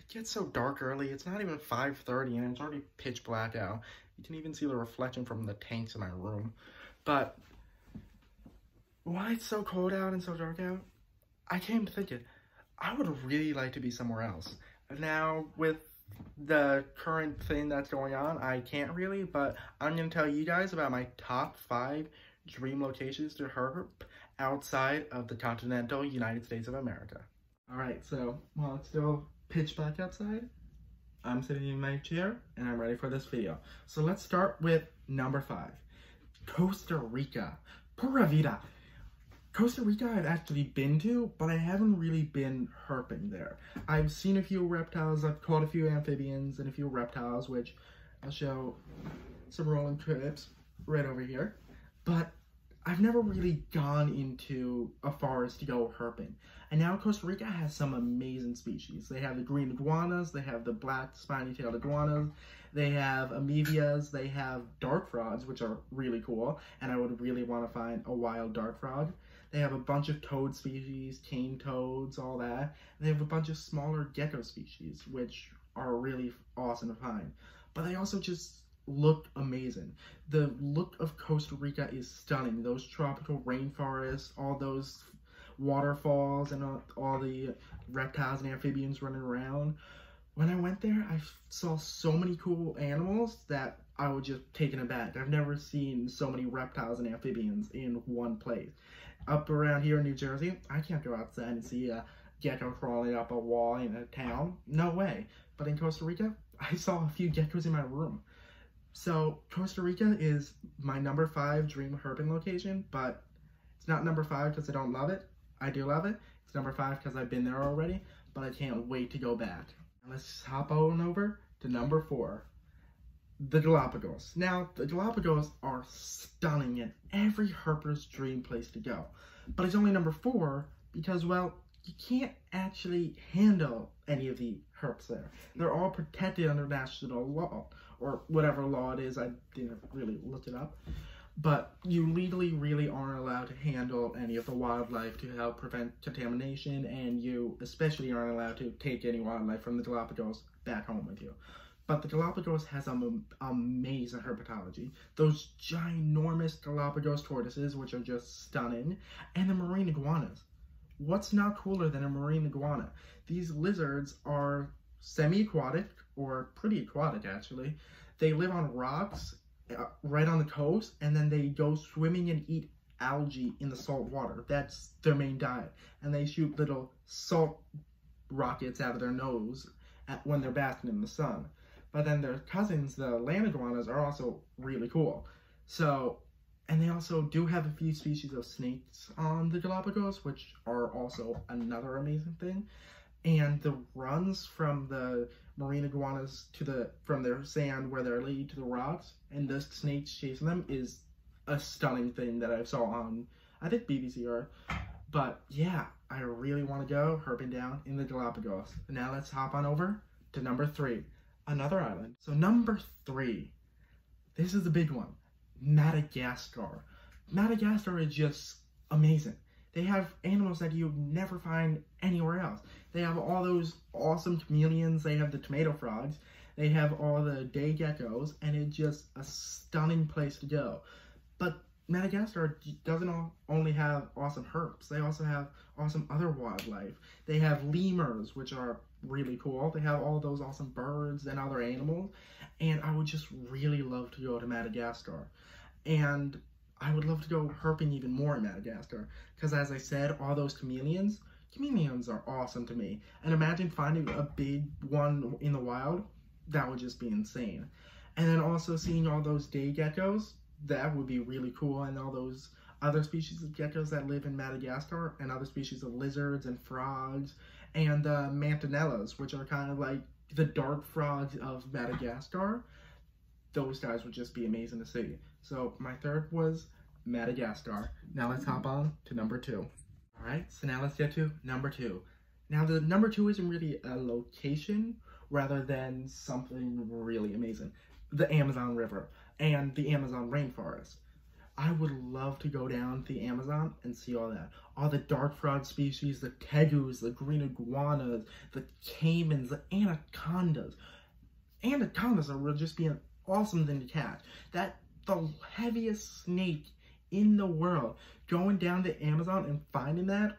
It gets so dark early. It's not even 5:30 and it's already pitch black out. You can even see the reflection from the tanks in my room. But why it's so cold out and so dark out, I came thinking, I would really like to be somewhere else. Now, with the current thing that's going on, I can't really, but I'm going to tell you guys about my top 5 dream locations to herp outside of the continental United States of America. Alright, so while it's still pitch black outside, I'm sitting in my chair and I'm ready for this video. So let's start with number 5, Costa Rica. Pura vida. Costa Rica I've actually been to, but I haven't really been herping there. I've seen a few reptiles, I've caught a few amphibians and a few reptiles, which I'll show some rolling clips right over here. But I've never really gone into a forest to go herping. And now Costa Rica has some amazing species. They have the green iguanas, they have the black spiny-tailed iguanas, they have amoebias, they have dark frogs, which are really cool, and I would really want to find a wild dark frog. They have a bunch of toad species, cane toads, all that. They have a bunch of smaller gecko species, which are really awesome to find. But they also just look amazing. The look of Costa Rica is stunning. Those tropical rainforests, all those waterfalls, and all the reptiles and amphibians running around. When I went there, I saw so many cool animals that I was just taken aback. I've never seen so many reptiles and amphibians in one place. Up around here in New Jersey, I can't go outside and see a gecko crawling up a wall in a town. No way. But in Costa Rica, I saw a few geckos in my room. So Costa Rica is my number 5 dream herping location, but it's not number 5 because I don't love it. I do love it. It's number 5 because I've been there already, but I can't wait to go back. And let's hop on over to number 4. The Galapagos. Now, the Galapagos are stunning and every herper's dream place to go. But it's only number 4 because, well, you can't actually handle any of the herps there. They're all protected under national law, or whatever law it is. I didn't really look it up. But you legally really aren't allowed to handle any of the wildlife to help prevent contamination, and you especially aren't allowed to take any wildlife from the Galapagos back home with you. But the Galapagos has amazing herpetology. Those ginormous Galapagos tortoises, which are just stunning, and the marine iguanas. What's not cooler than a marine iguana? These lizards are semi-aquatic, or pretty aquatic actually. They live on rocks right on the coast, and then they go swimming and eat algae in the salt water. That's their main diet. And they shoot little salt rockets out of their nose when they're basking in the sun. But then their cousins, the land iguanas, are also really cool. So, and they also do have a few species of snakes on the Galapagos, which are also another amazing thing. And the runs from the marine iguanas to from their sand where they're laid to the rocks, and the snakes chasing them, is a stunning thing that I saw on, I think, BBC Earth. But yeah, I really want to go herping down in the Galapagos. Now let's hop on over to number 3. Another island. So number 3, this is the big one, Madagascar. Madagascar is just amazing. They have animals that you never find anywhere else. They have all those awesome chameleons, they have the tomato frogs, they have all the day geckos, and it's just a stunning place to go. But Madagascar doesn't only have awesome herps, they also have awesome other wildlife. They have lemurs, which are really cool. They have all those awesome birds and other animals, and I would just really love to go to Madagascar. And I would love to go herping even more in Madagascar, because as I said, all those chameleons are awesome to me. And imagine finding a big one in the wild, that would just be insane. And then also seeing all those day geckos, that would be really cool, and all those other species of geckos that live in Madagascar, and other species of lizards and frogs, and mantanellas, which are kind of like the dark frogs of Madagascar. Those guys would just be amazing to see. So my 3rd was Madagascar. Now let's hop on to number 2. Alright, so now let's get to number 2. Now the number 2 isn't really a location, rather than something really amazing. The Amazon River and the Amazon rainforest. I would love to go down the Amazon and see all that. All the dark frog species, the tegus, the green iguanas, the caimans, the anacondas. Anacondas are just being awesome thing to catch. That the heaviest snake in the world, going down to Amazon and finding that,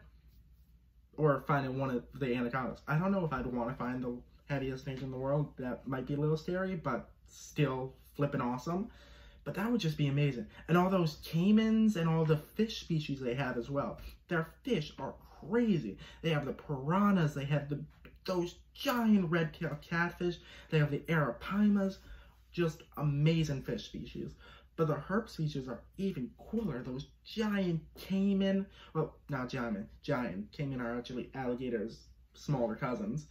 or finding one of the anacondas. I don't know if I'd want to find the heaviest snake in the world. That might be a little scary, but still flipping awesome. But that would just be amazing. And all those caimans and all the fish species they have as well. Their fish are crazy. They have the piranhas, they have those giant red-tailed catfish, they have the arapimas, just amazing fish species. But the herp species are even cooler. Those giant caiman, well, not giant. Caiman are actually alligators' smaller cousins.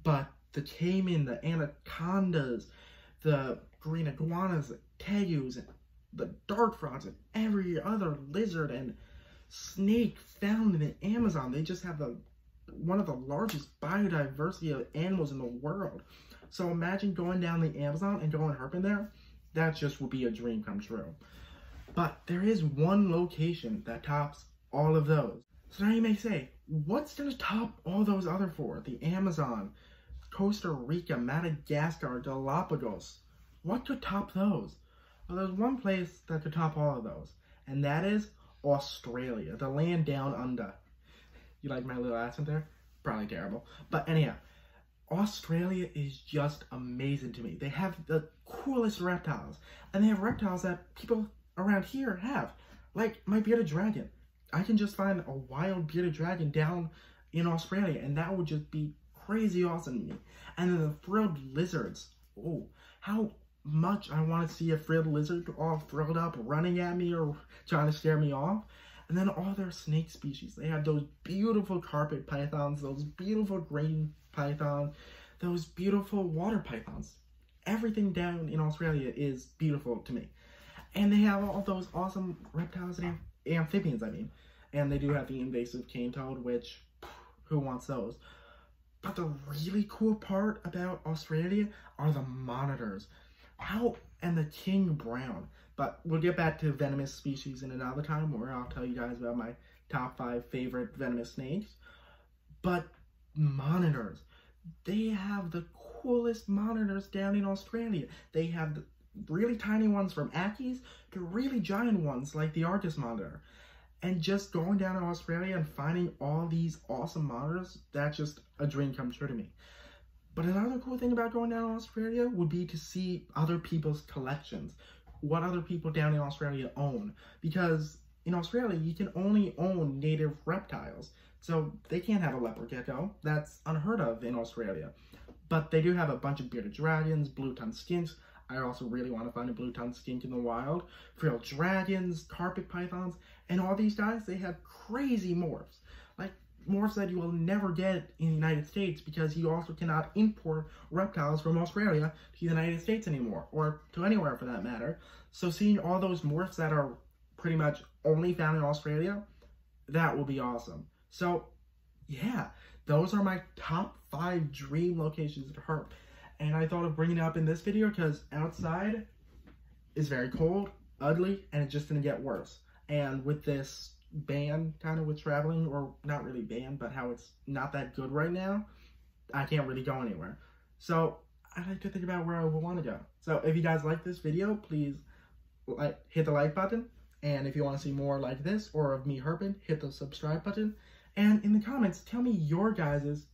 But the caiman, the anacondas, the green iguanas, the tegus, and the dark frogs, and every other lizard and snake found in the Amazon. They just have one of the largest biodiversity of animals in the world. So imagine going down the Amazon and going herping there. That just would be a dream come true. But there is one location that tops all of those. So now you may say, what's going to top all those other four? The Amazon, Costa Rica, Madagascar, Galapagos. What could top those? Well, there's one place that could top all of those, and that is Australia, the land down under. You like my little accent there? Probably terrible. But anyhow, Australia is just amazing to me. They have the coolest reptiles, and they have reptiles that people around here have, like my bearded dragon. I can just find a wild bearded dragon down in Australia, and that would just be crazy awesome to me. And then the frilled lizards. Oh, how much I want to see a frilled lizard all frilled up, running at me or trying to scare me off. And then all their snake species. They have those beautiful carpet pythons, those beautiful green pythons, those beautiful water pythons. Everything down in Australia is beautiful to me. And they have all those awesome reptiles and amphibians, I mean. And they do have the invasive cane toad, which, who wants those? But the really cool part about Australia are the monitors. And the king brown. But we'll get back to venomous species in another time, where I'll tell you guys about my top 5 favorite venomous snakes. But monitors. They have the coolest monitors down in Australia. They have the really tiny ones from Ackies to really giant ones like the Argus monitor. And just going down to Australia and finding all these awesome monitors, that's just a dream come true to me. But another cool thing about going down to Australia would be to see other people's collections. What other people down in Australia own. Because in Australia, you can only own native reptiles. So they can't have a leopard gecko. That's unheard of in Australia. But they do have a bunch of bearded dragons, blue-tongued skinks. I also really want to find a blue-tongued skink in the wild. Frilled dragons, carpet pythons, and all these guys, they have crazy morphs. Like morphs that you will never get in the United States, because you also cannot import reptiles from Australia to the United States anymore, or to anywhere for that matter. So seeing all those morphs that are pretty much only found in Australia, that will be awesome. So yeah, those are my top 5 dream locations to herp. And I thought of bringing it up in this video because outside is very cold, ugly, and it's just going to get worse. And with this ban kind of with traveling, or not really ban, but how it's not that good right now, I can't really go anywhere. So I like to think about where I would want to go. So if you guys like this video, please hit the like button. And if you want to see more like this or of me herping, hit the subscribe button. And in the comments, tell me your guys'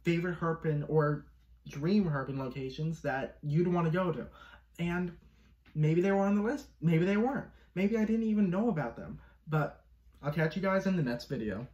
favorite herping or dream herping locations that you'd want to go to. And maybe they were on the list, maybe they weren't. Maybe I didn't even know about them. But I'll catch you guys in the next video.